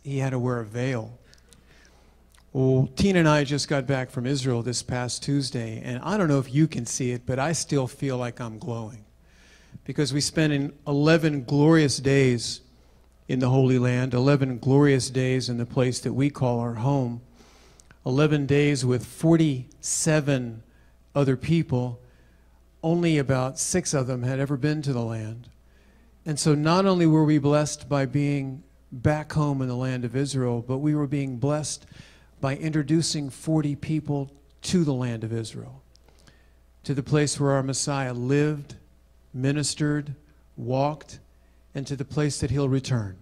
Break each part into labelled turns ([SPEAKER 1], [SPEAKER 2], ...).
[SPEAKER 1] he had to wear a veil. Well, Tina and I just got back from Israel this past Tuesday, and I don't know if you can see it, but I still feel like I'm glowing. Because we spent 11 glorious days in the Holy Land, 11 glorious days in the place that we call our home, 11 days with 47 other people. Only about 6 of them had ever been to the land. And so not only were we blessed by being back home in the land of Israel, but we were being blessed by introducing 40 people to the land of Israel, to the place where our Messiah lived, ministered, walked, and to the place that he'll return.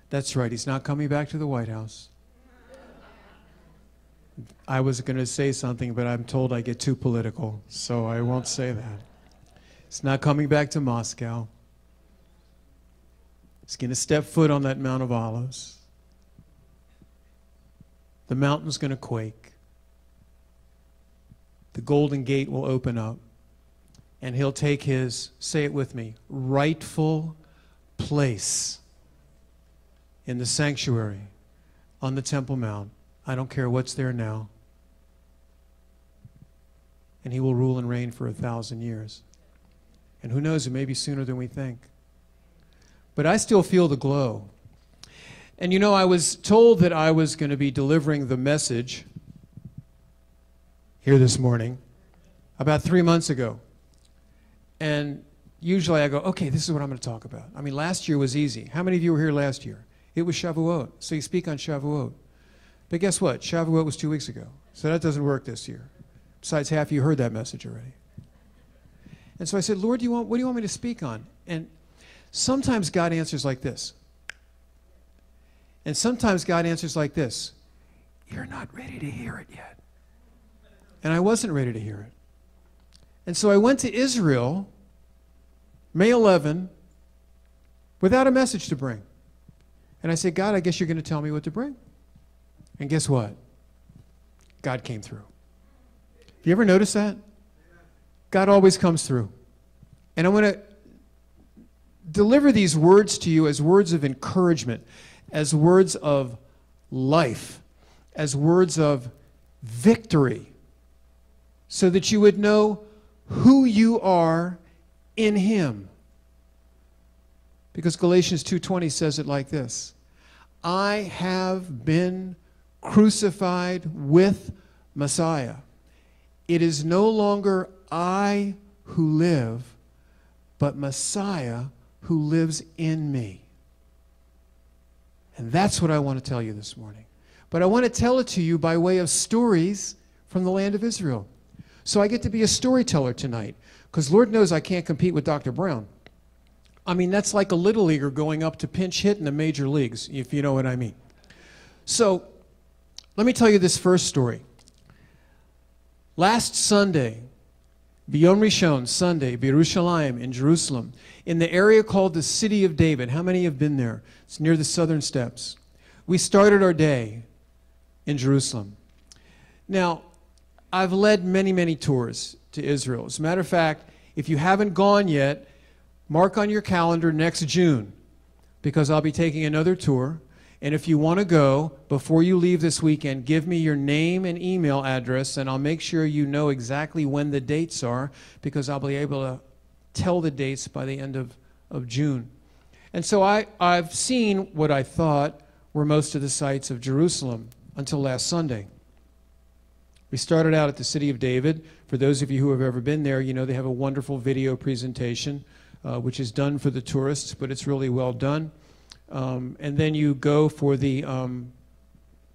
[SPEAKER 1] That's right, he's not coming back to the White House. I was going to say something, but I'm told I get too political, so I won't say that. He's not coming back to Moscow. He's going to step foot on that Mount of Olives. The mountain's going to quake. The Golden Gate will open up. And he'll take his, say it with me, rightful place in the sanctuary on the Temple Mount. I don't care what's there now. And he will rule and reign for 1,000 years. And who knows, it may be sooner than we think. But I still feel the glow. And you know, I was told that I was going to be delivering the message here this morning about 3 months ago. And usually I go, okay, this is what I'm going to talk about. I mean, last year was easy. How many of you were here last year? It was Shavuot. So you speak on Shavuot. But guess what? Shavuot was 2 weeks ago. So that doesn't work this year. Besides, half of you heard that message already. And so I said, Lord, what do you want me to speak on? And sometimes God answers like this. And sometimes God answers like this. You're not ready to hear it yet. And I wasn't ready to hear it. And so I went to Israel, May 11, without a message to bring. And I said, God, I guess you're going to tell me what to bring. And guess what? God came through. Have you ever noticed that? God always comes through. And I want to deliver these words to you as words of encouragement, as words of life, as words of victory, so that you would know who you are in him. Because Galatians 2:20 says it like this: I have been crucified with Messiah. It is no longer I who live, but Messiah who lives in me. And that's what I want to tell you this morning. But I want to tell it to you by way of stories from the land of Israel. So I get to be a storyteller tonight, because Lord knows I can't compete with Dr. Brown. I mean, that's like a little leaguer going up to pinch hit in the major leagues, if you know what I mean. So let me tell you this first story. Last Sunday, B'Yom Rishon, Sunday, B'Yerushalayim, in Jerusalem, in the area called the City of David. How many have been there? It's near the southern steps. We started our day in Jerusalem. Now, I've led many, many tours to Israel. As a matter of fact, if you haven't gone yet, mark on your calendar next June, because I'll be taking another tour. And if you want to go, before you leave this weekend, give me your name and email address, and I'll make sure you know exactly when the dates are, because I'll be able to tell the dates by the end of June. And so I've seen what I thought were most of the sights of Jerusalem until last Sunday. We started out at the City of David. For those of you who have ever been there, you know they have a wonderful video presentation, which is done for the tourists, but it's really well done. And then you go for the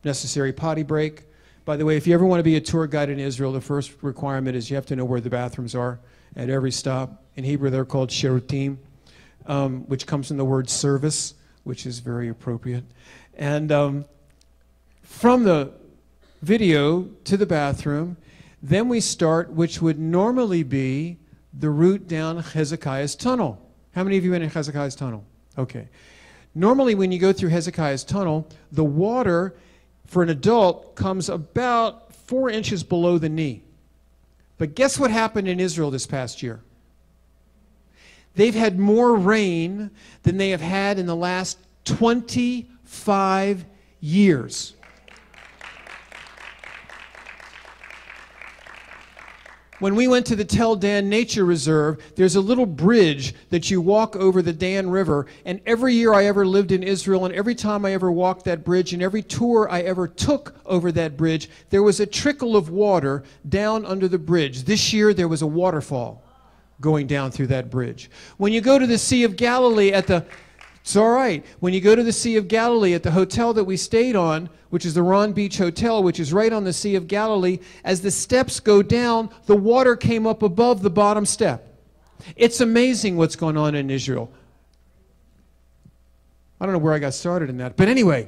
[SPEAKER 1] necessary potty break. By the way, if you ever want to be a tour guide in Israel, the first requirement is you have to know where the bathrooms are at every stop. In Hebrew, they're called shirutim, which comes from the word service, which is very appropriate. And from the video to the bathroom, then we start, which would normally be the route down Hezekiah's tunnel. How many of you been in Hezekiah's tunnel? Okay. Normally, when you go through Hezekiah's tunnel, the water for an adult comes about 4 inches below the knee. But guess what happened in Israel this past year? They've had more rain than they have had in the last 25 25 years. When we went to the Tel Dan Nature Reserve, there's a little bridge that you walk over the Dan River, and every year I ever lived in Israel, and every time I ever walked that bridge, and every tour I ever took over that bridge, there was a trickle of water down under the bridge. This year there was a waterfall going down through that bridge. When you go to the Sea of Galilee it's all right. When you go to the Sea of Galilee at the hotel that we stayed on, which is the Ron Beach Hotel, which is right on the Sea of Galilee, as the steps go down, the water came up above the bottom step. It's amazing what's going on in Israel. I don't know where I got started in that. But anyway,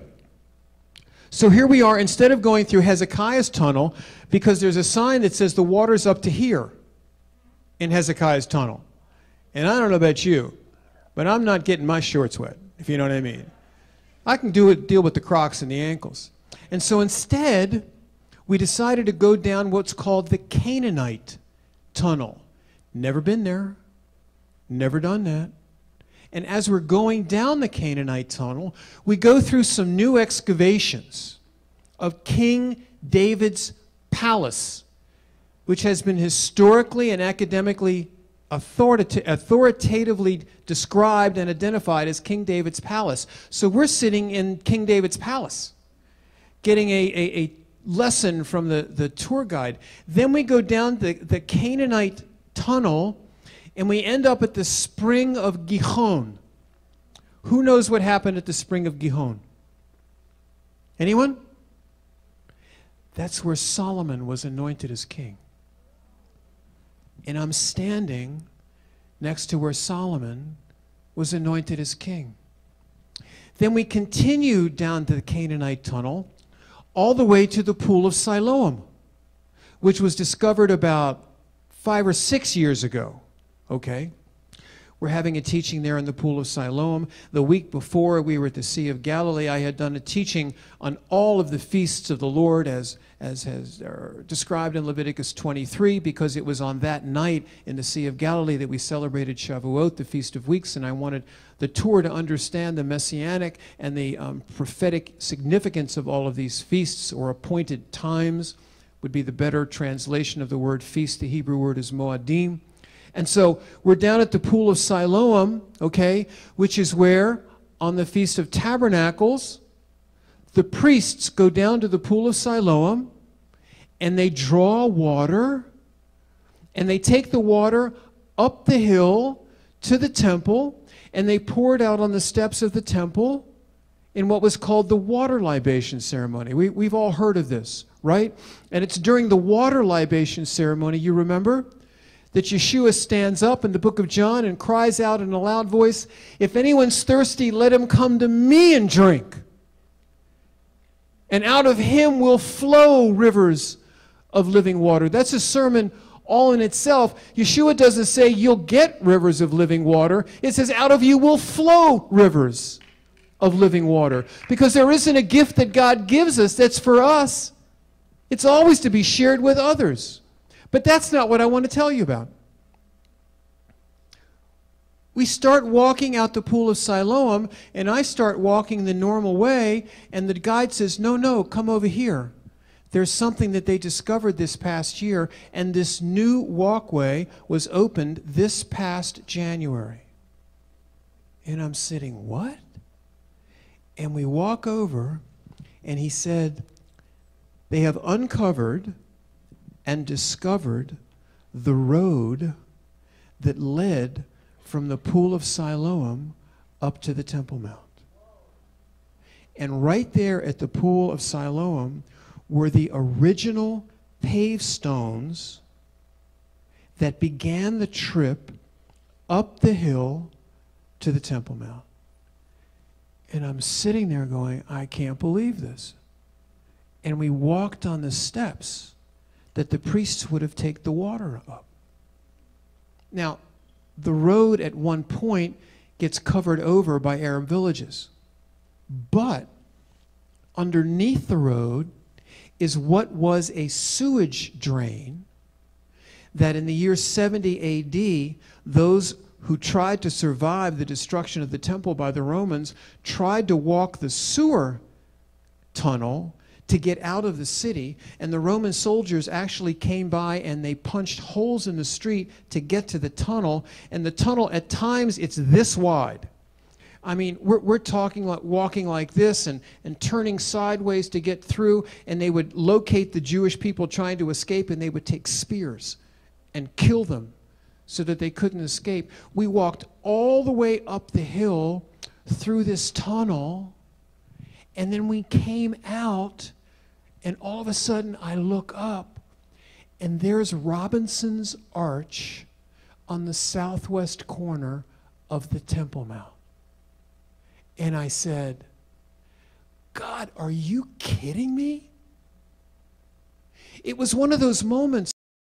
[SPEAKER 1] so here we are. Instead of going through Hezekiah's tunnel, because there's a sign that says the water's up to here in Hezekiah's tunnel. And I don't know about you, but I'm not getting my shorts wet, if you know what I mean. I can deal with the Crocs and the ankles. And so instead, we decided to go down what's called the Canaanite tunnel. Never been there. Never done that. And as we're going down the Canaanite tunnel, we go through some new excavations of King David's palace, which has been historically and academically authoritatively described and identified as King David's palace. So we're sitting in King David's palace, getting a lesson from the tour guide. Then we go down the Canaanite tunnel, and we end up at the spring of Gihon. Who knows what happened at the spring of Gihon? Anyone? That's where Solomon was anointed as king. And I'm standing next to where Solomon was anointed as king. Then we continue down to the Canaanite tunnel all the way to the pool of Siloam, which was discovered about 5 or 6 years ago. Okay? We're having a teaching there in the pool of Siloam. The week before we were at the Sea of Galilee, I had done a teaching on all of the feasts of the Lord as described in Leviticus 23, because it was on that night in the Sea of Galilee that we celebrated Shavuot, the Feast of Weeks, and I wanted the tour to understand the Messianic and the prophetic significance of all of these feasts, or appointed times would be the better translation of the word feast. The Hebrew word is moadim. And so we're down at the pool of Siloam, okay, which is where on the Feast of Tabernacles, the priests go down to the pool of Siloam and they draw water, and they take the water up the hill to the temple, and they pour it out on the steps of the temple in what was called the water libation ceremony. We've all heard of this, right? And it's during the water libation ceremony, you remember, that Yeshua stands up in the book of John and cries out in a loud voice, "If anyone's thirsty, let him come to me and drink. And out of him will flow rivers of living water." That's a sermon all in itself. Yeshua doesn't say you'll get rivers of living water. It says out of you will flow rivers of living water. Because there isn't a gift that God gives us that's for us. It's always to be shared with others. But that's not what I want to tell you about. We start walking out the pool of Siloam, and I start walking the normal way, and the guide says, no, come over here. There's something that they discovered this past year, and this new walkway was opened this past January. And I'm sitting, what? And we walk over, and he said, they have uncovered and discovered the road that led from the pool of Siloam up to the Temple Mount. And right there at the pool of Siloam were the original paved stones that began the trip up the hill to the Temple Mount. And I'm sitting there going, I can't believe this. And we walked on the steps that the priests would have taken the water up. Now, the road at one point gets covered over by Arab villages. But underneath the road is what was a sewage drain that in the year 70 AD, those who tried to survive the destruction of the temple by the Romans, tried to walk the sewer tunnel to get out of the city, and the Roman soldiers actually came by and they punched holes in the street to get to the tunnel, and the tunnel, at times, it's this wide. I mean, we're talking like walking like this and turning sideways to get through, and they would locate the Jewish people trying to escape, and they would take spears and kill them so that they couldn't escape. We walked all the way up the hill through this tunnel, and then we came out, and all of a sudden I look up, and there's Robinson's Arch on the southwest corner of the Temple Mount. And I said, God, are you kidding me? It was one of those moments